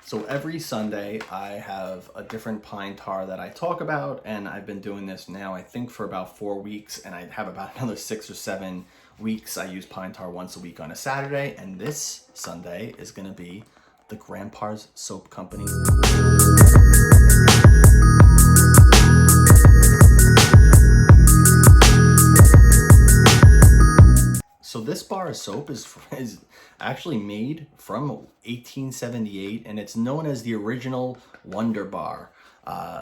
So every Sunday I have a different pine tar that I talk about, and I've been doing this now I think for about 4 weeks, and I have about another 6 or 7 weeks. I use pine tar once a week on a Saturday, and this Sunday is going to be the Grandpa's Soap Company. So this bar of soap is actually made from 1878, and it's known as the original Wonder Bar,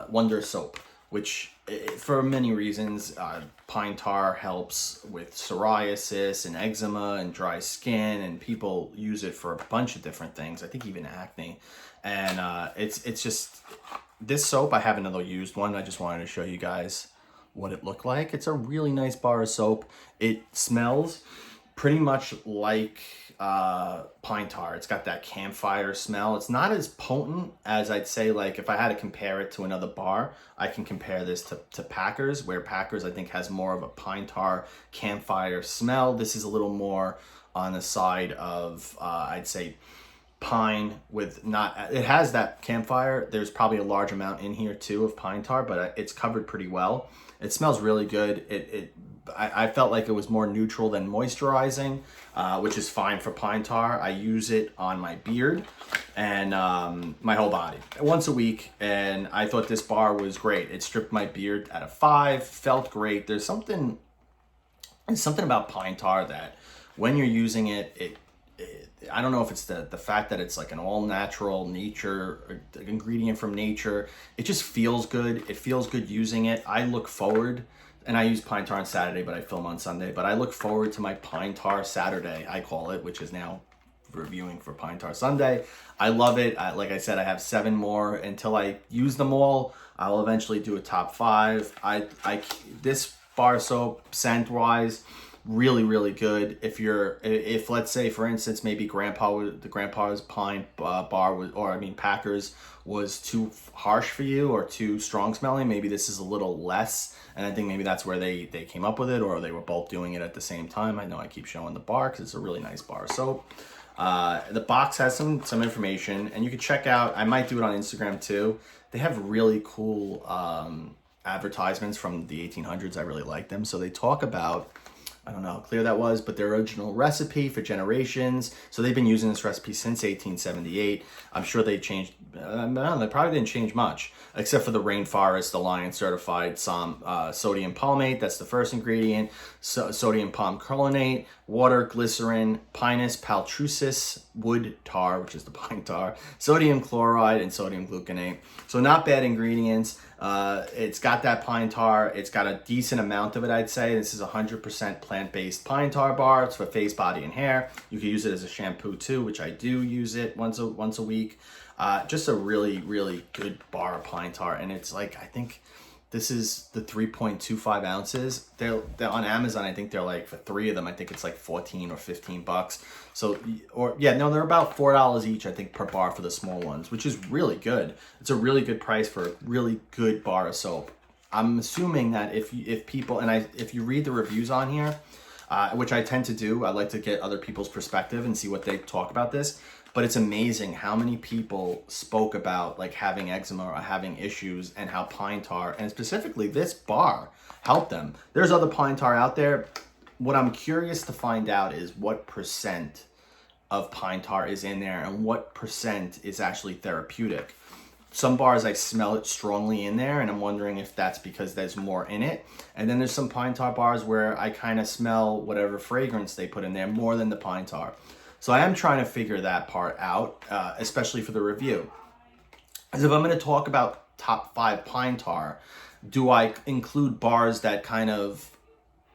Wonder Soap, which for many reasons, pine tar helps with psoriasis and eczema and dry skin, and people use it for a bunch of different things. I think even acne, and it's just this soap. I have another used one. I just wanted to show you guys what it looked like. It's a really nice bar of soap. It smells pretty much like pine tar. It's got that campfire smell. It's not as potent as I'd say, like if I had to compare it to another bar, I can compare this to Packers, where Packers I think has more of a pine tar campfire smell. This is a little more on the side of I'd say pine with not, it has that campfire. There's probably a large amount in here too of pine tar, but it's covered pretty well. It smells really good. I felt like it was more neutral than moisturizing, which is fine for pine tar. I use it on my beard and my whole body once a week, and I thought this bar was great. It stripped my beard at a 5, felt great. There's something about pine tar that when you're using it, I don't know if it's the fact that it's like an all natural nature ingredient from nature. It just feels good. It feels good using it. I look forward, and I use pine tar on Saturday, but I film on Sunday. But I look forward to my pine tar Saturday, I call it, which is now reviewing for pine tar Sunday. I love it. Like I said, I have 7 more until I use them all. I'll eventually do a top 5. This bar soap scent wise, really good. If let's say for instance maybe grandpa's pine bar was, or I mean Packers was too harsh for you or too strong smelling, maybe this is a little less, and I think maybe that's where they came up with it, or they were both doing it at the same time. I know I keep showing the bar because it's a really nice bar soap. The box has some information, and you can check out, I might do it on Instagram too. They have really cool advertisements from the 1800s. I really like them. So they talk about, I don't know how clear that was, but their original recipe for generations. So they've been using this recipe since 1878. I'm sure they changed, no, they probably didn't change much, except for the rainforest, the Lion certified sodium palmate. That's the first ingredient. Sodium palmcarbonate, water, glycerin, Pinus paltrusis, wood tar, which is the pine tar, sodium chloride, and sodium gluconate. So not bad ingredients. It's got that pine tar. It's got a decent amount of it, I'd say. This is 100% plant-based pine tar bar. It's for face, body, and hair. You can use it as a shampoo too, which I do use it once a week. Just a really good bar of pine tar, and it's like, I think this is the 3.25 ounces. They're on Amazon. I think they're like, for 3 of them, I think it's like 14 or 15 bucks. So, or yeah, no, they're about $4 each, I think, per bar for the small ones, which is really good. It's a really good price for a really good bar of soap. I'm assuming that if people, and if you read the reviews on here, which I tend to do, I like to get other people's perspective and see what they talk about this. But it's amazing how many people spoke about like having eczema or having issues, and how pine tar, and specifically this bar, helped them. There's other pine tar out there. What I'm curious to find out is what percent of pine tar is in there and what percent is actually therapeutic. Some bars I smell it strongly in there, and I'm wondering if that's because there's more in it. And then there's some pine tar bars where I kind of smell whatever fragrance they put in there more than the pine tar. So I am trying to figure that part out, especially for the review. As if I'm going to talk about top 5 pine tar, do I include bars that kind of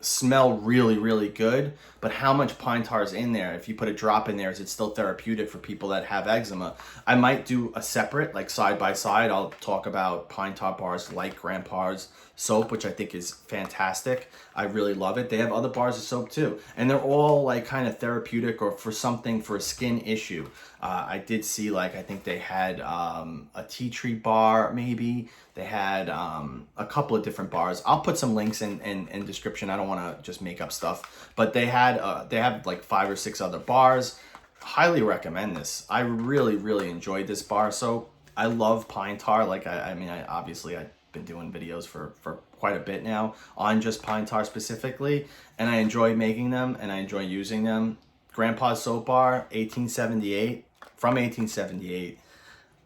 smell really good, but how much pine tar is in there? If you put a drop in there, is it still therapeutic for people that have eczema? I might do a separate, like side by side. I'll talk about pine tar bars like Grandpa's soap, which I think is fantastic. I really love it. They have other bars of soap too, and they're all like kind of therapeutic or for something, for a skin issue. I did see, like, I think they had a tea tree bar, maybe. They had a couple of different bars. I'll put some links in description. I don't want to just make up stuff, but they have like 5 or 6 other bars. highly recommend this. I really enjoyed this bar soap. I love pine tar. Like I mean, obviously I've been doing videos for quite a bit now on just pine tar specifically, and I enjoy making them and I enjoy using them. Grandpa's Soap Bar, 1878, from 1878.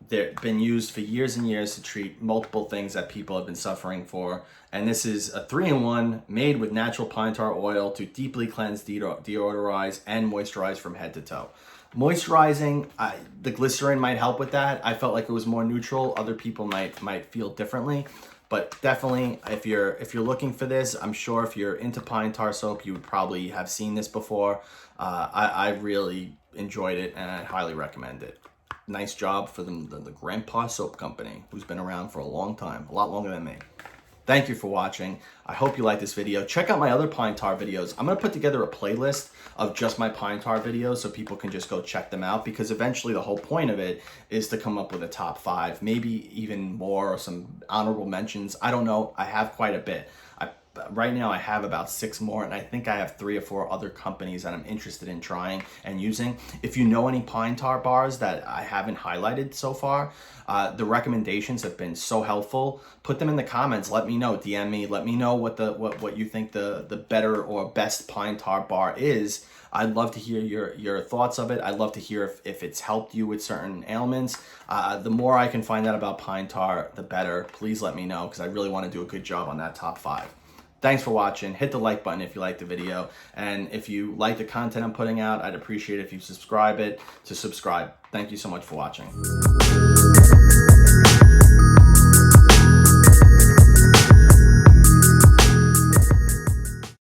They've been used for years and years to treat multiple things that people have been suffering for. And this is a 3-in-1 made with natural pine tar oil to deeply cleanse, deodorize, and moisturize from head to toe. Moisturizing, the glycerin might help with that. I felt like it was more neutral. Other people might feel differently. But definitely, if you're looking for this, I'm sure if you're into pine tar soap, you would probably have seen this before. I really enjoyed it, and I highly recommend it. Nice job for the Grandpa Soap Company, who's been around for a long time, a lot longer than me. Thank you for watching. I hope you like this video. Check out my other pine tar videos. I'm gonna put together a playlist of just my pine tar videos so people can just go check them out, because eventually the whole point of it is to come up with a top 5, maybe even more, or some honorable mentions. I don't know, I have quite a bit. Right now I have about 6 more, and I think I have 3 or 4 other companies that I'm interested in trying and using. If you know any pine tar bars that I haven't highlighted so far, the recommendations have been so helpful. Put them in the comments. Let me know. DM me. Let me know what you think the better or best pine tar bar is. I'd love to hear your thoughts of it. I'd love to hear if it's helped you with certain ailments. The more I can find out about pine tar, the better. Please let me know, because I really want to do a good job on that top 5. Thanks for watching. Hit the like button if you liked the video. And if you like the content I'm putting out, I'd appreciate it if you subscribe. Thank you so much for watching.